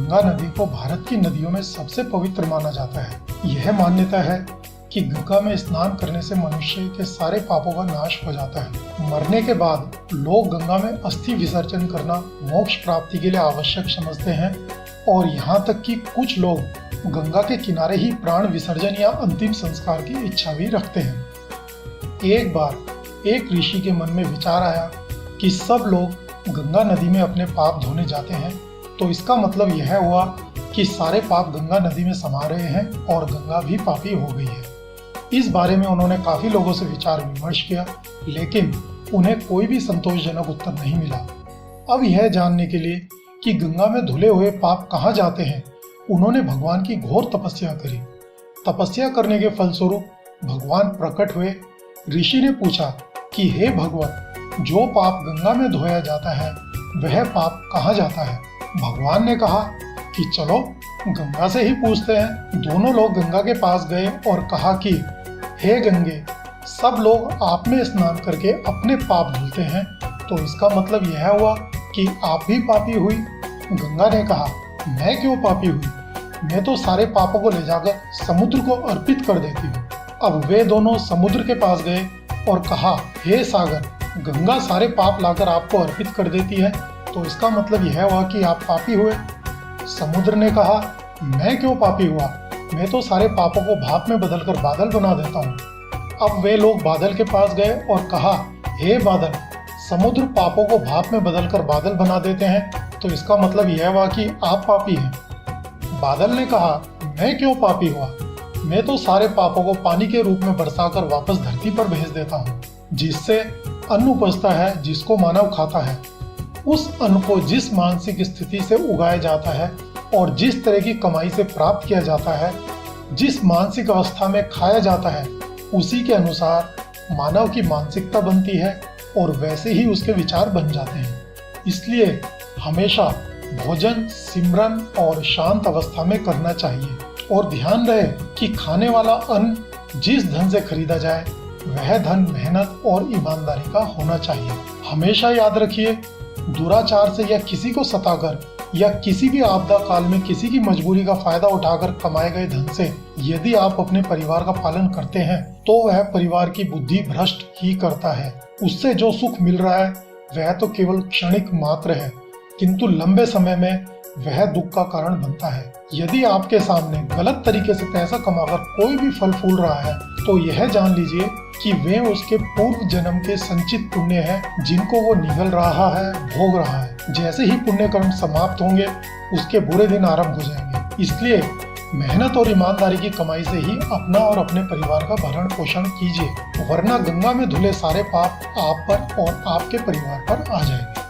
गंगा नदी को भारत की नदियों में सबसे पवित्र माना जाता है। यह मान्यता है कि गंगा में स्नान करने से मनुष्य के सारे पापों का नाश हो जाता है। मरने के बाद लोग गंगा में अस्थि विसर्जन करना मोक्ष प्राप्ति के लिए आवश्यक समझते हैं और यहाँ तक कि कुछ लोग गंगा के किनारे ही प्राण विसर्जन या अंतिम संस्कार की इच्छा भी रखते हैं। एक बार एक ऋषि के मन में विचार आया कि सब लोग गंगा नदी में अपने पाप धोने जाते हैं, तो इसका मतलब यह हुआ कि सारे पाप गंगा नदी में समा रहे हैं और गंगा भी पापी हो गई है। इस बारे में उन्होंने काफी लोगों से विचार विमर्श किया, लेकिन उन्हें कोई भी संतोषजनक उत्तर नहीं मिला। अब यह जानने के लिए कि गंगा में धुले हुए पाप कहाँ जाते हैं, उन्होंने भगवान की घोर तपस्या करी। तपस्या करने के फलस्वरूप भगवान प्रकट हुए। ऋषि ने पूछा कि हे भगवान, जो पाप गंगा में धोया जाता है वह पाप कहाँ जाता है? भगवान ने कहा कि चलो गंगा से ही पूछते हैं। दोनों लोग गंगा के पास गए और कहा कि हे गंगे, सब लोग आप में स्नान करके अपने पाप धुलते हैं, तो इसका मतलब यह हुआ कि आप भी पापी हुई। गंगा ने कहा, मैं क्यों पापी हुई? मैं तो सारे पापों को ले जाकर समुद्र को अर्पित कर देती हूँ। अब वे दोनों समुद्र के पास गए और कहा, हे सागर, गंगा सारे पाप लाकर आपको अर्पित कर देती है, तो इसका मतलब यह हुआ कि आप पापी हुए। समुद्र ने कहा, मैं क्यों पापी हुआ? मैं तो सारे पापों को भाप में बदलकर बादल बना देता हूँ। अब वे लोग बादल के पास गए और कहा, हे बादल, समुद्र पापों को भाप में बदलकर बादल बना देते हैं, तो इसका मतलब यह हुआ कि आप पापी हैं। बादल ने कहा, मैं क्यों पापी हुआ? मैं तो सारे पापों को पानी के रूप में बरसाकर वापस धरती पर भेज देता हूँ, जिससे अन्न उपजता है जिसको मानव खाता है। उस अन्न को जिस मानसिक स्थिति से उगाया जाता है और जिस तरह की कमाई से प्राप्त किया जाता है, जिस मानसिक अवस्था में खाया जाता है, उसी के अनुसार मानव की मानसिकता बनती है और वैसे ही उसके विचार बन जाते हैं। इसलिए हमेशा भोजन सिमरन और शांत अवस्था में करना चाहिए और ध्यान रहे कि खाने वाला अन्न जिस धन से खरीदा जाए वह धन मेहनत और ईमानदारी का होना चाहिए। हमेशा याद रखिए, दुराचार से या किसी को सताकर या किसी भी आपदा काल में किसी की मजबूरी का फायदा उठाकर कमाए गए धन से यदि आप अपने परिवार का पालन करते हैं तो वह परिवार की बुद्धि भ्रष्ट ही करता है। उससे जो सुख मिल रहा है वह तो केवल क्षणिक मात्र है, किंतु लंबे समय में वह दुख का कारण बनता है। यदि आपके सामने गलत तरीके से पैसा कमाकर कोई भी फल फूल रहा है तो यह जान लीजिए कि वे उसके पूर्व जन्म के संचित पुण्य हैं, जिनको वो निगल रहा है, भोग रहा है। जैसे ही पुण्य कर्म समाप्त होंगे उसके बुरे दिन आरंभ हो जाएंगे। इसलिए मेहनत और ईमानदारी की कमाई से ही अपना और अपने परिवार का भरण पोषण कीजिए, वरना गंगा में धुले सारे पाप आप पर और आपके परिवार पर आ जाएंगे।